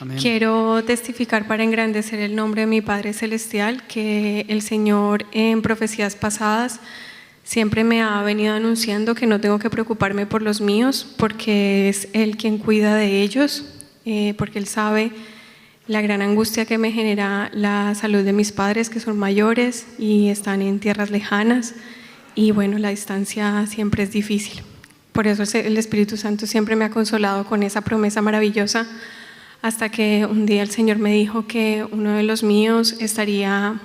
Amén. Quiero testificar para engrandecer el nombre de mi Padre Celestial, que el Señor en profecías pasadas siempre me ha venido anunciando que no tengo que preocuparme por los míos, porque es Él quien cuida de ellos, porque Él sabe la gran angustia que me genera la salud de mis padres, que son mayores y están en tierras lejanas, y bueno, la distancia siempre es difícil. Por eso el Espíritu Santo siempre me ha consolado con esa promesa maravillosa, hasta que un día el Señor me dijo que uno de los míos estaría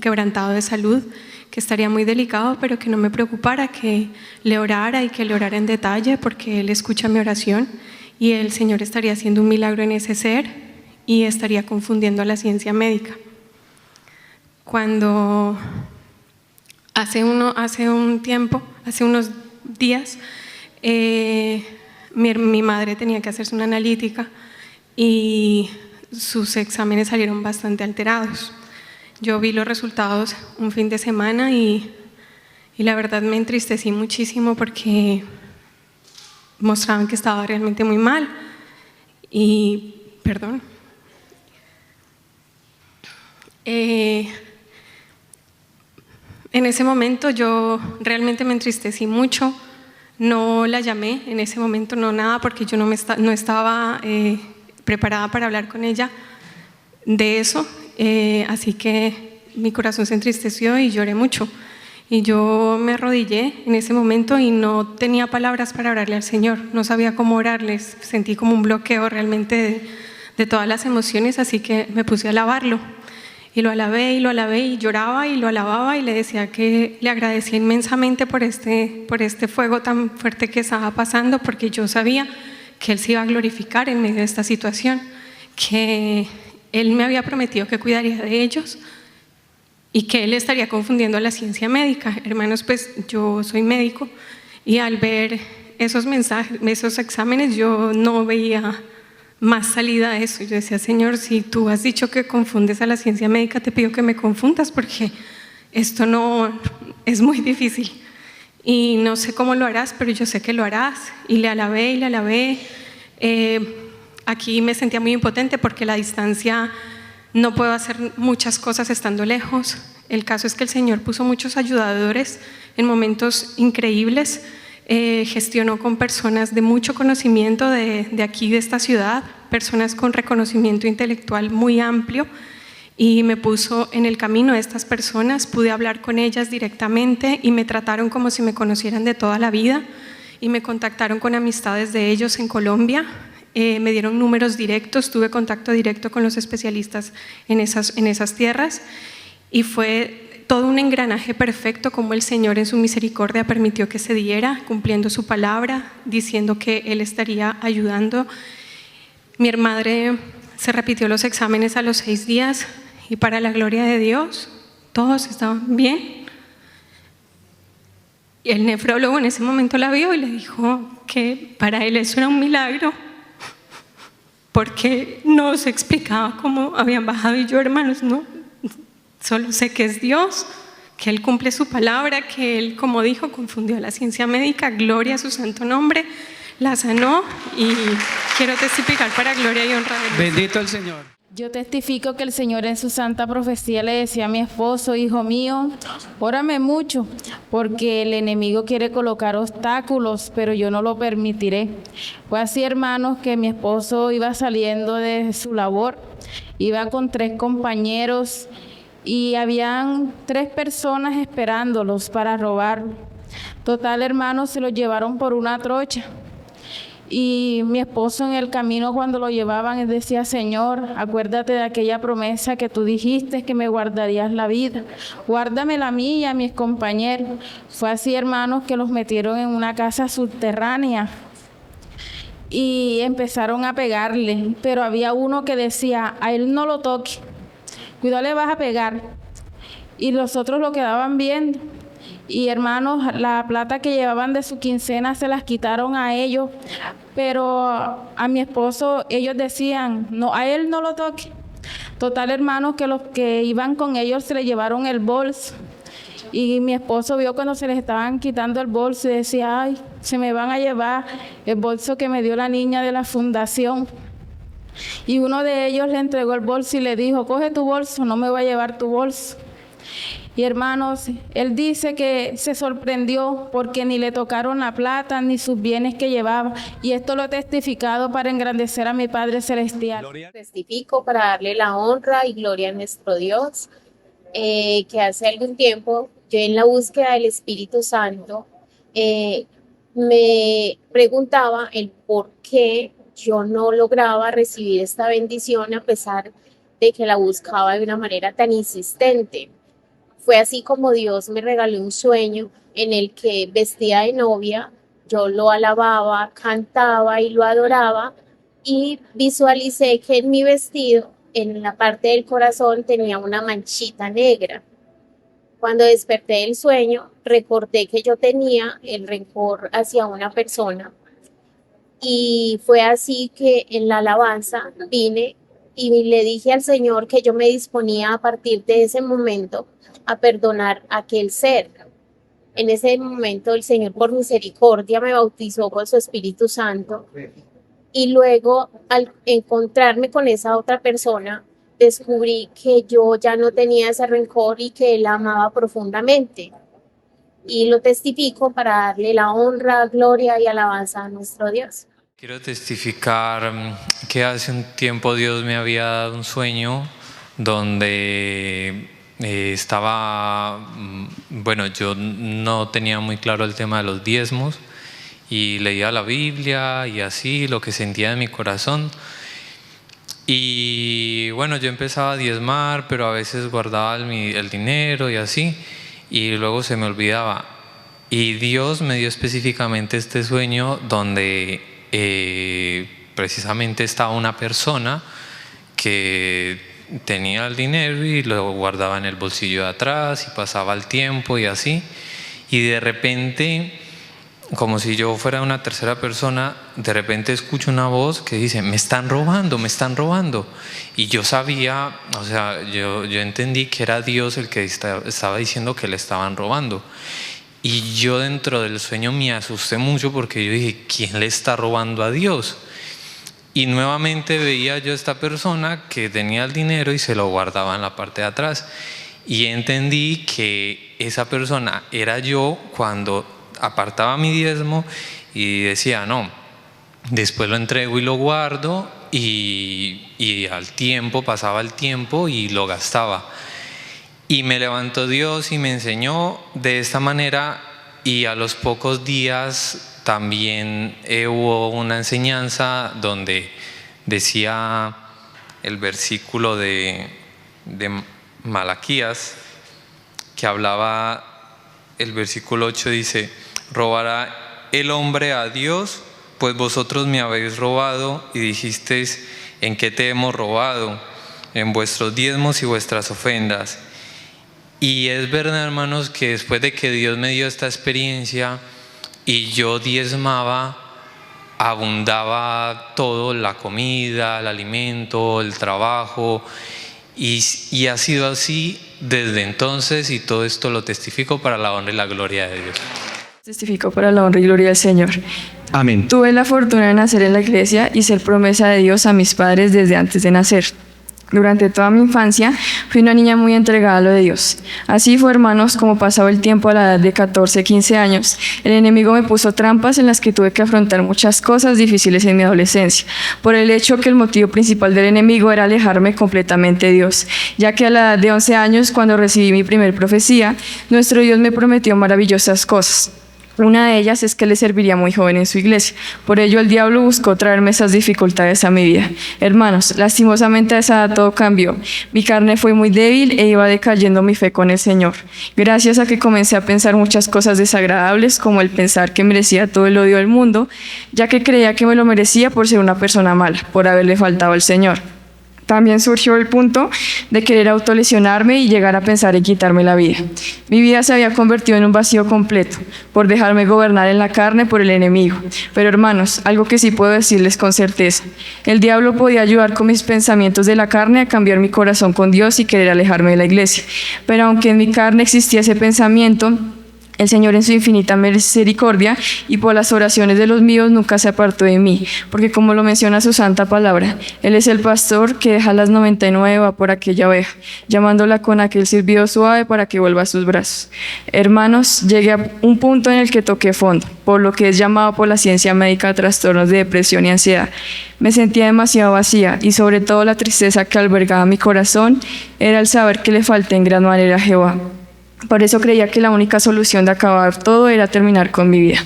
quebrantado de salud, que estaría muy delicado, pero que no me preocupara, que le orara y que le orara en detalle, porque Él escucha mi oración y el Señor estaría haciendo un milagro en ese ser y estaría confundiendo a la ciencia médica. Cuando hace unos días, mi madre tenía que hacerse una analítica y sus exámenes salieron bastante alterados. Yo vi los resultados un fin de semana y la verdad me entristecí muchísimo porque mostraban que estaba realmente muy mal. En ese momento yo realmente me entristecí mucho. No la llamé en ese momento, no nada, porque yo no estaba preparada para hablar con ella de eso, así que mi corazón se entristeció y lloré mucho. Y yo me arrodillé en ese momento y no tenía palabras para orarle al Señor, no sabía cómo orarles, sentí como un bloqueo realmente de todas las emociones, así que me puse a alabarlo. Y lo alabé y lloraba y lo alababa y le decía que le agradecía inmensamente por este fuego tan fuerte que estaba pasando, porque yo sabía que Él se iba a glorificar en medio de esta situación, que Él me había prometido que cuidaría de ellos y que Él estaría confundiendo a la ciencia médica. Hermanos, pues yo soy médico y al ver esos mensajes, esos exámenes, yo no veía más salida a eso. Yo decía: Señor, si tú has dicho que confundes a la ciencia médica, te pido que me confundas, porque esto no es muy difícil y no sé cómo lo harás, pero yo sé que lo harás. Y le alabé. Aquí me sentía muy impotente porque la distancia, no puedo hacer muchas cosas estando lejos. El caso es que el Señor puso muchos ayudadores en momentos increíbles. Gestionó con personas de mucho conocimiento de aquí, de esta ciudad, personas con reconocimiento intelectual muy amplio, y me puso en el camino de estas personas. Pude hablar con ellas directamente y me trataron como si me conocieran de toda la vida y me contactaron con amistades de ellos en Colombia. Me dieron números directos, tuve contacto directo con los especialistas en esas tierras, y fue todo un engranaje perfecto como el Señor en su misericordia permitió que se diera, cumpliendo su palabra, diciendo que Él estaría ayudando. Mi madre se repitió los exámenes a los 6 días y, para la gloria de Dios, todos estaban bien. Y el nefrólogo en ese momento la vio y le dijo que para él eso era un milagro, porque no se explicaba cómo habían bajado. Y yo: hermanos, no, solo sé que es Dios, que Él cumple su palabra, que Él, como dijo, confundió a la ciencia médica, gloria a su santo nombre, la sanó, y quiero testificar para gloria y honra de Dios. Bendito el Señor. Yo testifico que el Señor en su santa profecía le decía a mi esposo: hijo mío, órame mucho, porque el enemigo quiere colocar obstáculos, pero yo no lo permitiré. Fue así, hermanos, que mi esposo iba saliendo de su labor, iba con 3 compañeros y habían 3 personas esperándolos para robar. Total, hermanos, se los llevaron por una trocha. Y mi esposo, en el camino, cuando lo llevaban, él decía: Señor, acuérdate de aquella promesa que tú dijiste, que me guardarías la vida. Guárdamela a mí y a mis compañeros. Fue así, hermanos, que los metieron en una casa subterránea y empezaron a pegarle. Pero había uno que decía: a él no lo toque, cuidado, le vas a pegar. Y los otros lo quedaban viendo. Y, hermanos, la plata que llevaban de su quincena se las quitaron a ellos, pero a mi esposo ellos decían: no, a él no lo toque. Total, hermanos, que los que iban con ellos se le llevaron el bolso, y mi esposo vio cuando se les estaban quitando el bolso y decía: ay, se me van a llevar el bolso que me dio la niña de la fundación. Y uno de ellos le entregó el bolso y le dijo, coge tu bolso, no me va a llevar tu bolso. Y hermanos, él dice que se sorprendió porque ni le tocaron la plata ni sus bienes que llevaba. Y esto lo he testificado para engrandecer a mi Padre Celestial. Testifico para darle la honra y gloria a nuestro Dios, que hace algún tiempo yo en la búsqueda del Espíritu Santo me preguntaba el por qué yo no lograba recibir esta bendición a pesar de que la buscaba de una manera tan insistente. Fue así como Dios me regaló un sueño en el que vestida de novia, yo lo alababa, cantaba y lo adoraba y visualicé que en mi vestido, en la parte del corazón, tenía una manchita negra. Cuando desperté del sueño, recordé que yo tenía el rencor hacia una persona y fue así que en la alabanza vine y le dije al Señor que yo me disponía a partir de ese momento a perdonar a aquel ser. En ese momento el Señor por misericordia me bautizó con su Espíritu Santo y luego al encontrarme con esa otra persona descubrí que yo ya no tenía ese rencor y que él amaba profundamente y lo testifico para darle la honra, gloria y alabanza a nuestro Dios. Quiero testificar que hace un tiempo Dios me había dado un sueño donde yo no tenía muy claro el tema de los diezmos y leía la Biblia y así lo que sentía en mi corazón y bueno, yo empezaba a diezmar, pero a veces guardaba el dinero y así y luego se me olvidaba y Dios me dio específicamente este sueño donde precisamente estaba una persona que tenía el dinero y lo guardaba en el bolsillo de atrás y pasaba el tiempo y así y de repente, como si yo fuera una tercera persona, de repente escucho una voz que dice me están robando y yo sabía, o sea, yo entendí que era Dios el que estaba diciendo que le estaban robando y yo dentro del sueño me asusté mucho porque yo dije ¿quién le está robando a Dios? Y nuevamente veía yo a esta persona que tenía el dinero y se lo guardaba en la parte de atrás. Y entendí que esa persona era yo cuando apartaba mi diezmo y decía, no, después lo entrego y lo guardo y al tiempo, pasaba el tiempo y lo gastaba. Y me levantó Dios y me enseñó de esta manera y a los pocos días también hubo una enseñanza donde decía el versículo de Malaquías que hablaba, el versículo 8 dice, ¿robará el hombre a Dios? Pues vosotros me habéis robado y dijisteis, ¿en qué te hemos robado? En vuestros diezmos y vuestras ofrendas. Y es verdad, hermanos, que después de que Dios me dio esta experiencia y yo diezmaba, abundaba todo, la comida, el alimento, el trabajo, y ha sido así desde entonces, y todo esto lo testifico para la honra y la gloria de Dios. Testifico para la honra y gloria del Señor. Amén. Tuve la fortuna de nacer en la iglesia y ser promesa de Dios a mis padres desde antes de nacer. Durante toda mi infancia fui una niña muy entregada a lo de Dios. Así fue, hermanos, como pasaba el tiempo a la edad de 14, 15 años, el enemigo me puso trampas en las que tuve que afrontar muchas cosas difíciles en mi adolescencia, por el hecho que el motivo principal del enemigo era alejarme completamente de Dios, ya que a la edad de 11 años, cuando recibí mi primer profecía, nuestro Dios me prometió maravillosas cosas. Una de ellas es que le serviría muy joven en su iglesia. Por ello el diablo buscó traerme esas dificultades a mi vida. Hermanos, lastimosamente a esa edad todo cambió. Mi carne fue muy débil e iba decayendo mi fe con el Señor. Gracias a que comencé a pensar muchas cosas desagradables, como el pensar que merecía todo el odio del mundo, ya que creía que me lo merecía por ser una persona mala, por haberle faltado al Señor. También surgió el punto de querer autolesionarme y llegar a pensar en quitarme la vida. Mi vida se había convertido en un vacío completo por dejarme gobernar en la carne por el enemigo. Pero hermanos, algo que sí puedo decirles con certeza, el diablo podía ayudar con mis pensamientos de la carne a cambiar mi corazón con Dios y querer alejarme de la iglesia. Pero aunque en mi carne existía ese pensamiento, El Señor en su infinita misericordia y por las oraciones de los míos nunca se apartó de mí, porque como lo menciona su santa palabra, Él es el pastor que deja las 99 y va por aquella oveja, llamándola con aquel silbido suave para que vuelva a sus brazos. Hermanos, llegué a un punto en el que toqué fondo, por lo que es llamado por la ciencia médica trastornos de depresión y ansiedad. Me sentía demasiado vacía y sobre todo la tristeza que albergaba mi corazón era el saber que le falté en gran manera a Jehová. Por eso creía que la única solución de acabar todo era terminar con mi vida.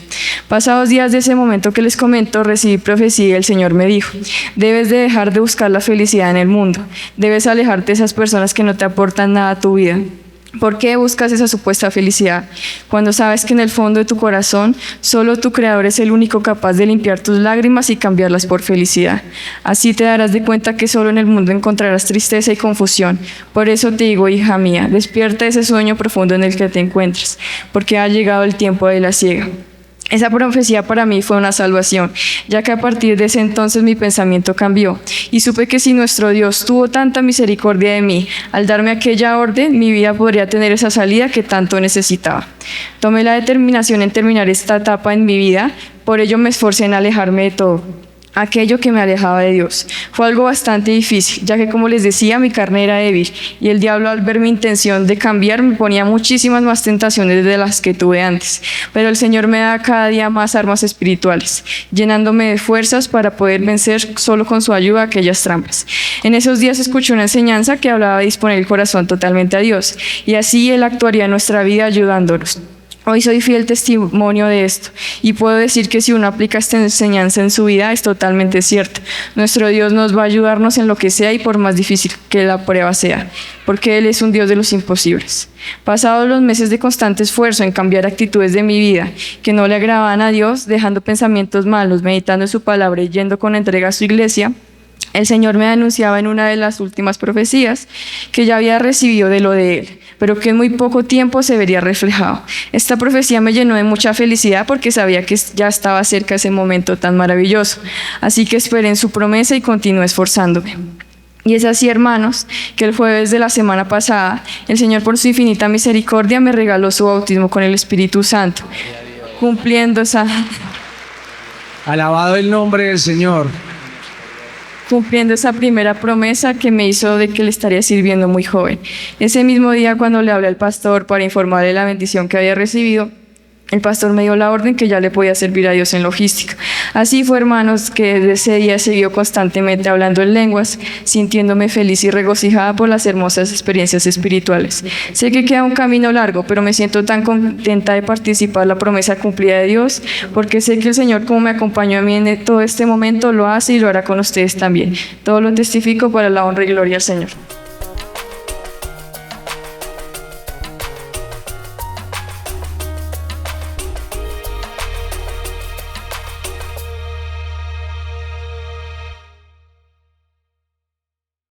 Pasados días de ese momento que les comento, recibí profecía y el Señor me dijo: debes de dejar de buscar la felicidad en el mundo, debes alejarte de esas personas que no te aportan nada a tu vida. ¿Por qué buscas esa supuesta felicidad cuando sabes que en el fondo de tu corazón solo tu Creador es el único capaz de limpiar tus lágrimas y cambiarlas por felicidad? Así te darás de cuenta que solo en el mundo encontrarás tristeza y confusión. Por eso te digo, hija mía, despierta ese sueño profundo en el que te encuentras, porque ha llegado el tiempo de la siega. Esa profecía para mí fue una salvación, ya que a partir de ese entonces mi pensamiento cambió y supe que si nuestro Dios tuvo tanta misericordia de mí al darme aquella orden, mi vida podría tener esa salida que tanto necesitaba. Tomé la determinación en terminar esta etapa en mi vida, por ello me esforcé en alejarme de todo aquello que me alejaba de Dios. Fue algo bastante difícil, ya que como les decía, mi carne era débil y el diablo, al ver mi intención de cambiar, me ponía muchísimas más tentaciones de las que tuve antes. Pero el Señor me da cada día más armas espirituales, llenándome de fuerzas para poder vencer solo con su ayuda aquellas trampas. En esos días escuché una enseñanza que hablaba de disponer el corazón totalmente a Dios y así Él actuaría en nuestra vida ayudándonos. Hoy soy fiel testimonio de esto y puedo decir que si uno aplica esta enseñanza en su vida es totalmente cierto. Nuestro Dios nos va a ayudarnos en lo que sea y por más difícil que la prueba sea, porque Él es un Dios de los imposibles. Pasados los meses de constante esfuerzo en cambiar actitudes de mi vida que no le agradaban a Dios, dejando pensamientos malos, meditando en su palabra y yendo con entrega a su iglesia, el Señor me anunciaba en una de las últimas profecías que ya había recibido de lo de Él, pero que en muy poco tiempo se vería reflejado. Esta profecía me llenó de mucha felicidad porque sabía que ya estaba cerca ese momento tan maravilloso. Así que esperé en su promesa y continué esforzándome. Y es así, hermanos, que el jueves de la semana pasada, el Señor por su infinita misericordia me regaló su bautismo con el Espíritu Santo, cumpliendo esa... Alabado el nombre del Señor. Cumpliendo esa primera promesa que me hizo de que le estaría sirviendo muy joven. Ese mismo día, cuando le hablé al pastor para informarle la bendición que había recibido, el pastor me dio la orden que ya le podía servir a Dios en logística. Así fue, hermanos, que desde ese día siguió constantemente hablando en lenguas, sintiéndome feliz y regocijada por las hermosas experiencias espirituales. Sé que queda un camino largo, pero me siento tan contenta de participar en la promesa cumplida de Dios, porque sé que el Señor, como me acompañó a mí en todo este momento, lo hace y lo hará con ustedes también. Todo lo testifico para la honra y gloria al Señor.